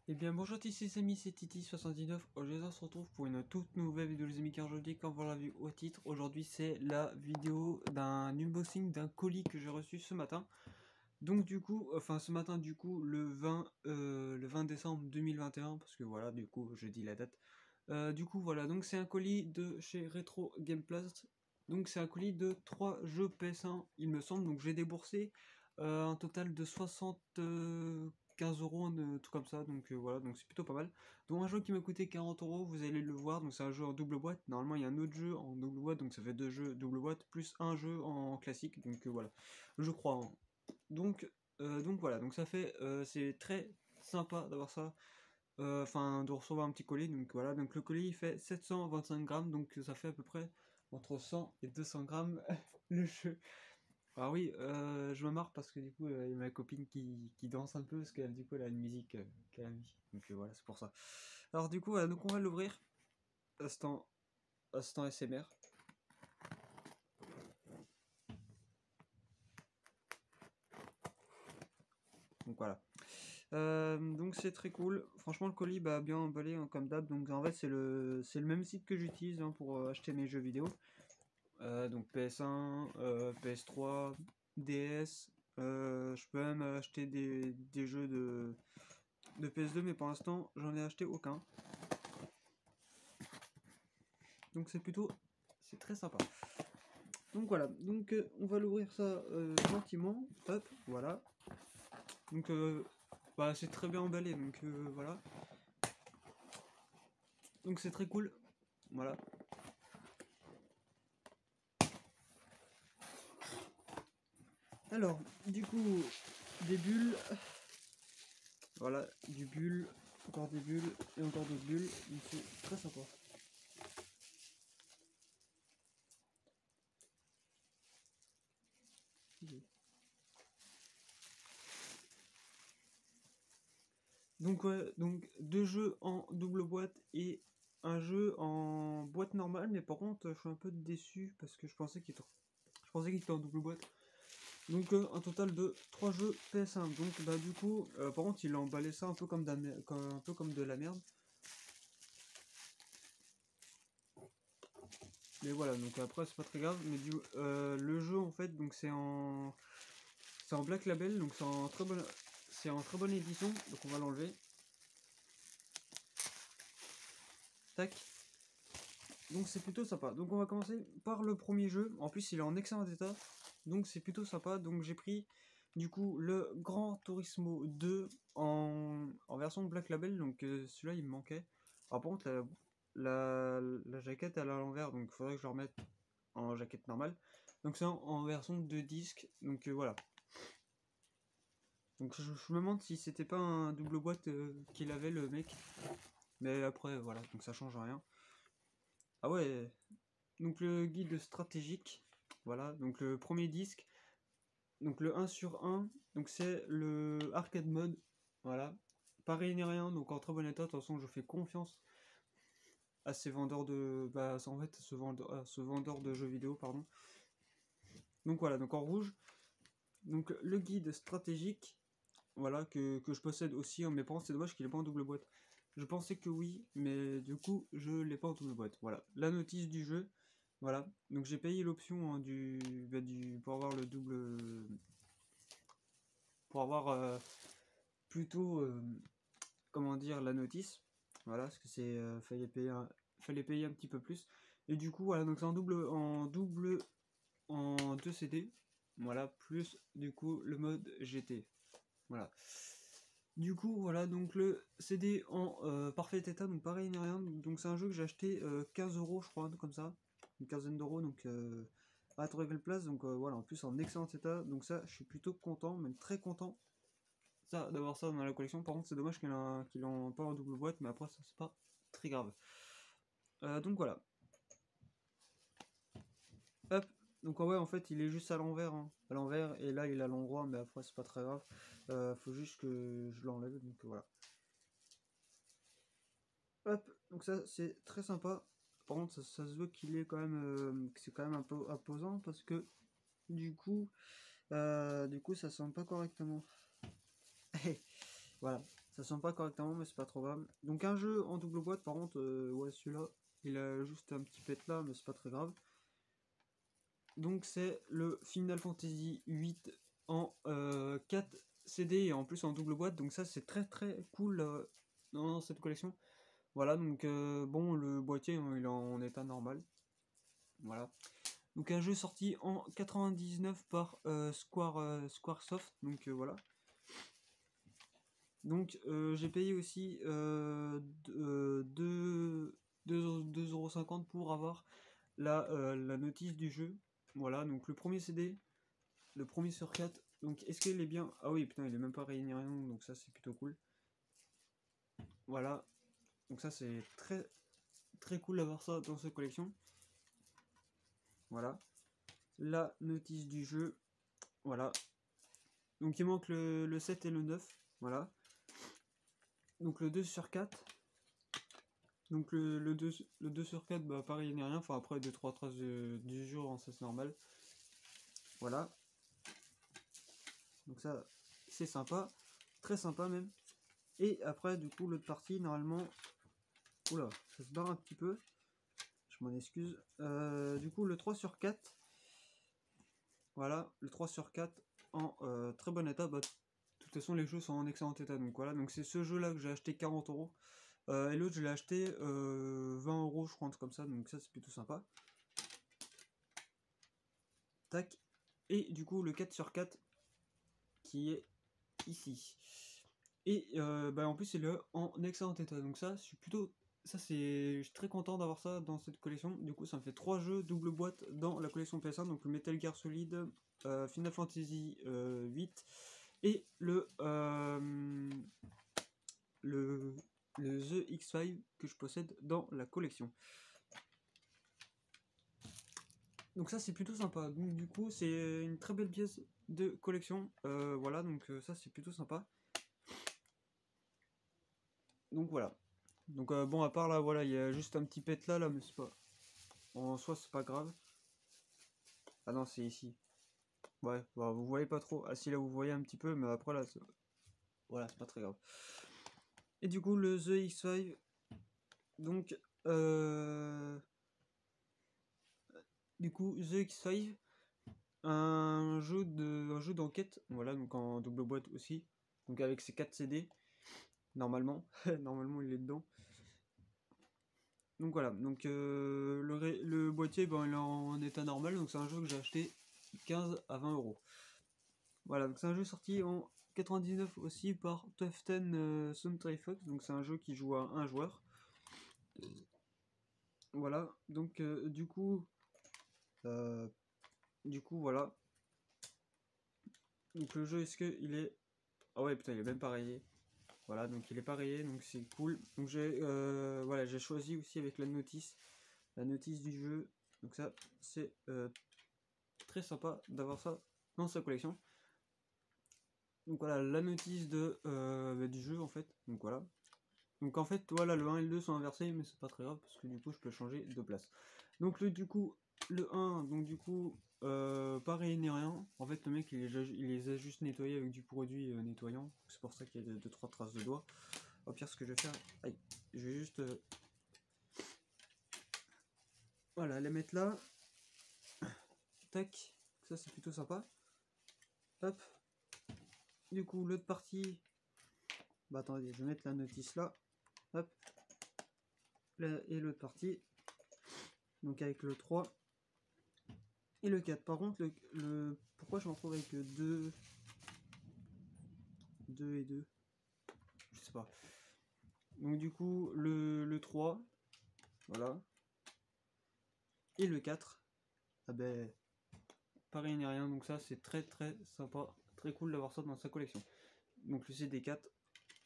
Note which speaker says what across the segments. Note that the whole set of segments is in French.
Speaker 1: Eh bien bonjour ici les amis, c'est Titi79. Aujourd'hui on se retrouve pour une toute nouvelle vidéo les amis, car aujourd'hui comme vous l'avez vu au titre, aujourd'hui c'est la vidéo d'un unboxing d'un colis que j'ai reçu ce matin. Donc du coup, enfin ce matin du coup le 20 décembre 2021, parce que voilà du coup je dis la date. Du coup voilà, donc c'est un colis de chez Retro Gameplast. Donc c'est un colis de 3 jeux PS1 il me semble, donc j'ai déboursé un total de 75 euros, tout comme ça, donc voilà, donc c'est plutôt pas mal. Donc un jeu qui m'a coûté 40 euros, vous allez le voir, donc c'est un jeu en double boîte. Normalement il y a un autre jeu en double boîte, donc ça fait 2 jeux double boîte, plus un jeu en classique, donc voilà, je crois. Hein. Donc voilà, donc ça fait, c'est très sympa d'avoir ça, enfin de recevoir un petit colis, donc voilà, donc le colis il fait 725 grammes, donc ça fait à peu près entre 100 et 200 grammes le jeu. Ah oui, je me marre parce que du coup, il y a ma copine qui danse un peu parce qu'elle du coup elle a une musique qu'elle a mis. Donc voilà, c'est pour ça. Alors du coup, voilà, donc on va l'ouvrir. Instant, instant SMR. Donc voilà. Donc c'est très cool. Franchement, le colis bah, bien emballé hein, comme d'hab. Donc en fait, c'est le même site que j'utilise hein, pour acheter mes jeux vidéo. Donc PS1, PS3, DS. Je peux même acheter des jeux de PS2, mais pour l'instant, j'en ai acheté aucun. Donc c'est très sympa. Donc voilà, donc on va l'ouvrir ça gentiment, hop, voilà. Donc bah, c'est très bien emballé, donc voilà. Donc c'est très cool, voilà. Alors, du coup, des bulles, voilà, du bulle, encore des bulles, et encore d'autres bulles, donc c'est très sympa. Donc ouais, donc 2 jeux en double boîte et un jeu en boîte normale, mais par contre je suis un peu déçu parce que je pensais qu'il était en double boîte. Donc un total de 3 jeux PS1. Donc bah du coup, par contre il a emballé ça un peu comme de la merde. Mais voilà, donc après c'est pas très grave. Mais le jeu en fait, donc c'est en Black Label, donc c'est en très bonne édition. Donc on va l'enlever. Tac. Donc c'est plutôt sympa. Donc on va commencer par le premier jeu. En plus il est en excellent état. Donc c'est plutôt sympa. Donc j'ai pris du coup le Gran Turismo 2 en version Black Label. Donc celui-là il me manquait. Alors par contre la jaquette elle est à l'envers. Donc il faudrait que je le remette en jaquette normale. Donc c'est en version de disque. Donc voilà. Donc je me demande si c'était pas un double boîte qu'il avait le mec. Mais après voilà. Donc ça change rien. Ah ouais. Donc le guide stratégique, voilà, donc le premier disque, donc le 1 sur 1, donc c'est le arcade mode, voilà, pareil ni rien, donc en très bon état, de toute façon je fais confiance à ces vendeurs de, bah en fait à ce vendeur de jeux vidéo, pardon. Donc voilà, donc en rouge, donc le guide stratégique, voilà, que je possède aussi, mais par contre c'est dommage qu'il n'est pas en double boîte. Je pensais que oui, mais du coup je l'ai pas en double boîte, voilà, la notice du jeu. Voilà, donc j'ai payé l'option hein, pour avoir le double, pour avoir plutôt, comment dire, la notice. Voilà, parce que c'est fallait payer un petit peu plus. Et du coup, voilà, donc c'est en 2 CD. Voilà, plus du coup le mode GT. Voilà. Du coup, voilà, donc le CD en parfait état, donc pareil ni rien. Donc c'est un jeu que j'ai acheté 15 euros, je crois, comme ça. Une quinzaine d'euros, donc à Torrevel Place. Donc voilà, en plus en excellent état. Donc ça, je suis plutôt content, même très content ça d'avoir ça dans la collection. Par contre, c'est dommage qu'il en pas en double boîte, mais après, ça c'est pas très grave. Donc voilà. Hop. Donc ouais, en fait, il est juste à l'envers, hein. À l'envers, et là, il est à l'endroit, mais après, c'est pas très grave. Faut juste que je l'enlève, donc voilà. Hop, donc ça c'est très sympa. Par contre ça se voit qu'il est quand même que c'est quand même un peu imposant parce que du coup ça sonne pas correctement. Voilà, Ça sent pas correctement, mais c'est pas trop grave. Donc un jeu en double boîte, par contre, ouais, celui-là, il a juste un petit pet là, mais c'est pas très grave. Donc c'est le Final Fantasy VIII en 4 CD et en plus en double boîte. Donc ça, c'est très très cool dans cette collection. Voilà, donc bon, le boîtier, il est en état normal. Voilà. Donc un jeu sorti en 99 par Squaresoft. Donc voilà. Donc j'ai payé aussi 2,50€ pour avoir la notice du jeu. Voilà, donc le premier CD, le premier sur 4. Donc est-ce qu'il est bien? Ah oui, putain, il est même pas rayé ni rien, donc ça c'est plutôt cool. Voilà, donc ça c'est très très cool d'avoir ça dans cette collection. Voilà, la notice du jeu. Voilà, donc il manque le 7 et le 9. Voilà, donc le 2 sur 4. Donc le 2 sur 4, bah pareil, il n'y a rien. Enfin après 2-3 traces du jour, ça c'est normal. Voilà. Donc ça c'est sympa. Très sympa même. Et après du coup l'autre partie normalement. Oula, ça se barre un petit peu. Je m'en excuse. Du coup le 3 sur 4. Voilà, le 3 sur 4 en très bon état. Bah, de toute façon les jeux sont en excellent état. Donc voilà, donc c'est ce jeu là que j'ai acheté 40€. Et l'autre je l'ai acheté 20€ je crois, comme ça, donc ça c'est plutôt sympa. Tac. Et du coup le 4 sur 4 qui est ici. Et bah, en plus c'est le en excellent état, donc ça je suis plutôt... Ça c'est... Je suis très content d'avoir ça dans cette collection. Du coup ça me fait 3 jeux double boîte dans la collection PS1, donc le Metal Gear Solid, Final Fantasy 8 et le The X5 que je possède dans la collection. Donc ça c'est plutôt sympa. Donc du coup c'est une très belle pièce de collection. Voilà, donc ça c'est plutôt sympa. Donc voilà. Donc bon, à part là, voilà, il y a juste un petit pet là, mais c'est pas... En soi c'est pas grave. Ah non, c'est ici. Ouais, bah, vous voyez pas trop. Ah si, là vous voyez un petit peu, mais après là, voilà, c'est pas très grave. Et du coup le The X5. Donc du coup The X5, un jeu d'enquête, voilà, donc en double boîte aussi, donc avec ses 4 CD normalement. Normalement il est dedans. Donc voilà, donc le boîtier, ben, il est en état normal, donc c'est un jeu que j'ai acheté 15 à 20€. Voilà, donc c'est un jeu sorti en 99 aussi par Tuften Century Fox, donc c'est un jeu qui joue à un joueur. Voilà, donc du coup voilà. Donc le jeu, est-ce que il est... Ah ouais, putain, il est même pas rayé. Voilà, donc il est pas rayé, donc c'est cool. Donc j'ai voilà, j'ai choisi aussi avec la notice du jeu. Donc ça, c'est très sympa d'avoir ça dans sa collection. Donc voilà, la notice du jeu en fait. Donc voilà. Donc en fait, voilà, le 1 et le 2 sont inversés, mais c'est pas très grave parce que du coup, je peux changer de place. Donc du coup, le 1, donc du coup, pareil ni rien. En fait, le mec, il les a juste nettoyés avec du produit nettoyant. C'est pour ça qu'il y a 2-3 traces de doigts. Au pire, ce que je vais faire, aïe, je vais juste, voilà, les mettre là. Tac, ça c'est plutôt sympa. Hop. Du coup, l'autre partie, bah attendez, je vais mettre la notice là. Hop. Et l'autre partie, donc avec le 3 et le 4. Par contre, pourquoi je me retrouve avec 2 et 2? Je sais pas. Donc du coup, le 3, voilà. Et le 4, ah ben, pareil ni rien. Donc ça, c'est très très sympa, très cool d'avoir ça dans sa collection. Donc le CD4,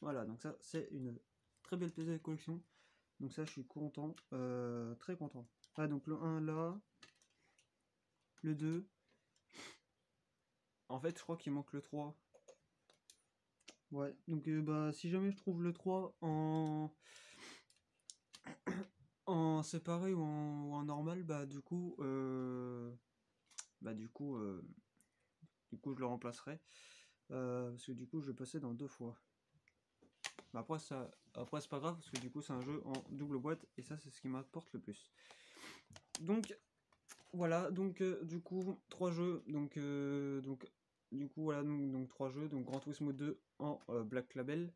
Speaker 1: voilà. Donc ça, c'est une très belle pièce de collection. Donc ça, je suis content, très content. Ah, donc le 1 là, le 2. En fait, je crois qu'il manque le 3. Ouais, donc bah, si jamais je trouve le 3 en séparé ou en normal, bah du coup, je le remplacerai. Parce que du coup, je le possède en 2 fois. Mais après c'est pas grave parce que du coup c'est un jeu en double boîte et ça c'est ce qui m'apporte le plus. Donc voilà, donc du coup 3 jeux, donc du coup voilà, donc 3 jeux, donc Gran Turismo 2 en Black Label,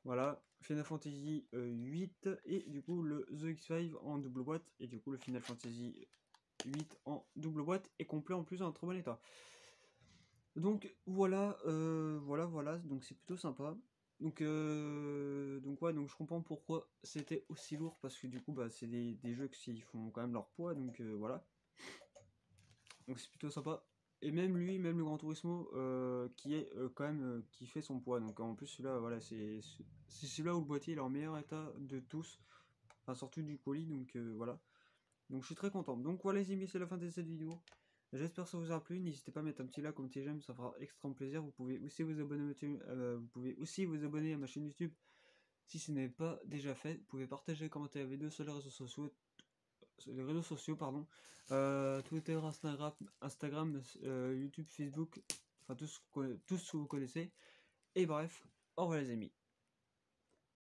Speaker 1: voilà, Final Fantasy 8 et du coup le The X5 en double boîte et du coup le Final Fantasy 8 en double boîte est complet en plus en très bon état. Donc voilà, voilà, donc c'est plutôt sympa. Donc ouais, donc je comprends pourquoi c'était aussi lourd parce que du coup bah c'est des jeux qui font quand même leur poids, donc voilà. Donc c'est plutôt sympa. Et même lui, même le Gran Turismo, qui est quand même qui fait son poids. Donc en plus celui-là, voilà, c'est celui-là où le boîtier est en meilleur état de tous, enfin surtout du colis. Donc voilà. Donc je suis très content. Donc voilà les amis, c'est la fin de cette vidéo. J'espère que ça vous a plu. N'hésitez pas à mettre un petit like, un petit j'aime, ça fera extrêmement plaisir. Vous pouvez aussi vous abonner à ma chaîne YouTube si ce n'est pas déjà fait. Vous pouvez partager et commenter la vidéo sur les réseaux sociaux, pardon. Twitter, Instagram, YouTube, Facebook, enfin tout ce que vous connaissez. Et bref, au revoir les amis.